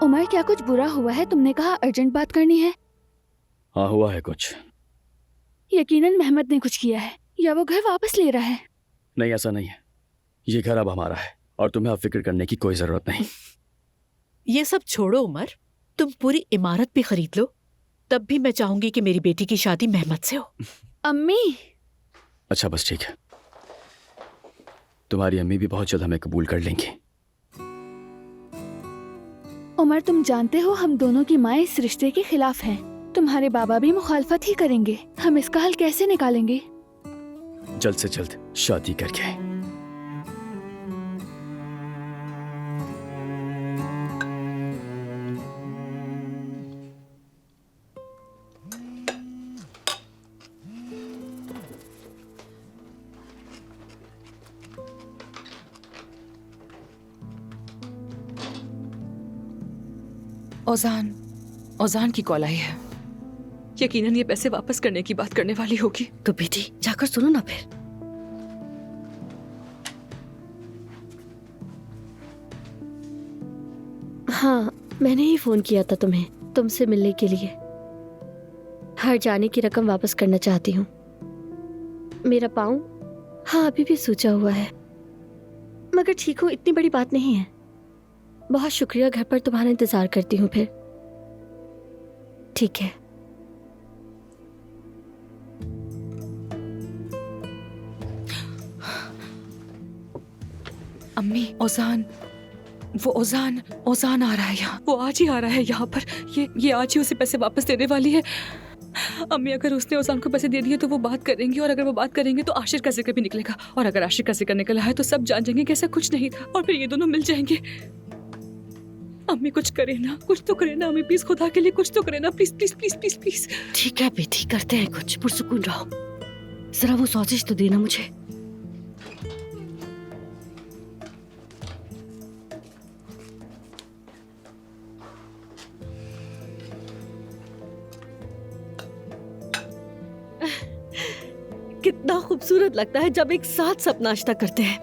उमर, क्या कुछ बुरा हुआ है? तुमने कहा अर्जेंट बात करनी है। हाँ, हुआ है कुछ। यकीनन मेहमद ने कुछ किया है या वो घर वापस ले रहा है। नहीं, ऐसा नहीं है। ये घर अब हमारा है और तुम्हें अब फिक्र करने की कोई जरूरत नहीं। ये सब छोड़ो उमर, तुम पूरी इमारत भी खरीद लो, तब भी मैं चाहूंगी कि मेरी बेटी की शादी मेहमद से हो। अम्मी। अच्छा, बस ठीक है। तुम्हारी अम्मी भी बहुत जल्द हमें कबूल कर लेंगी। उमर, तुम जानते हो हम दोनों की माँ इस रिश्ते के खिलाफ हैं। तुम्हारे बाबा भी मुखालफत ही करेंगे। हम इसका हल कैसे निकालेंगे? जल्द से जल्द शादी करके। ओजान की कॉल आई है। यकीनन ये पैसे वापस करने की बात करने वाली होगी। तो बेटी जाकर सुनो ना फिर। हाँ, मैंने ही फोन किया था तुम्हें, तुमसे मिलने के लिए। हर जाने की रकम वापस करना चाहती हूँ। मेरा पाँव हाँ अभी भी सूजा हुआ है, मगर ठीक हूँ, इतनी बड़ी बात नहीं है। बहुत शुक्रिया, घर पर तुम्हारा इंतजार करती हूँ फिर। ठीक है। अम्मी, ओजान आ रहा है यहाँ। वो आज ही आ रहा है यहाँ पर। ये आज ही उसे पैसे वापस देने वाली है। अम्मी, अगर उसने ओजान को पैसे दे दिए तो वो बात करेंगी, और अगर वो बात करेंगे तो आशिर का जिक्र भी निकलेगा, और अगर आशिर का जिक्र निकला है तो सब जान जाएंगे कि ऐसा कुछ नहीं था, और फिर ये दोनों मिल जाएंगे। अम्मी कुछ करे ना, कुछ तो करे ना अम्मी, प्लीज, खुदा के लिए कुछ तो करे ना, please please please please please. ठीक है बेटी, करते हैं कुछ, पुरसुकून रहो। जरा वो सॉसेज तो देना मुझे। कितना खूबसूरत लगता है जब एक साथ सब नाश्ता करते हैं।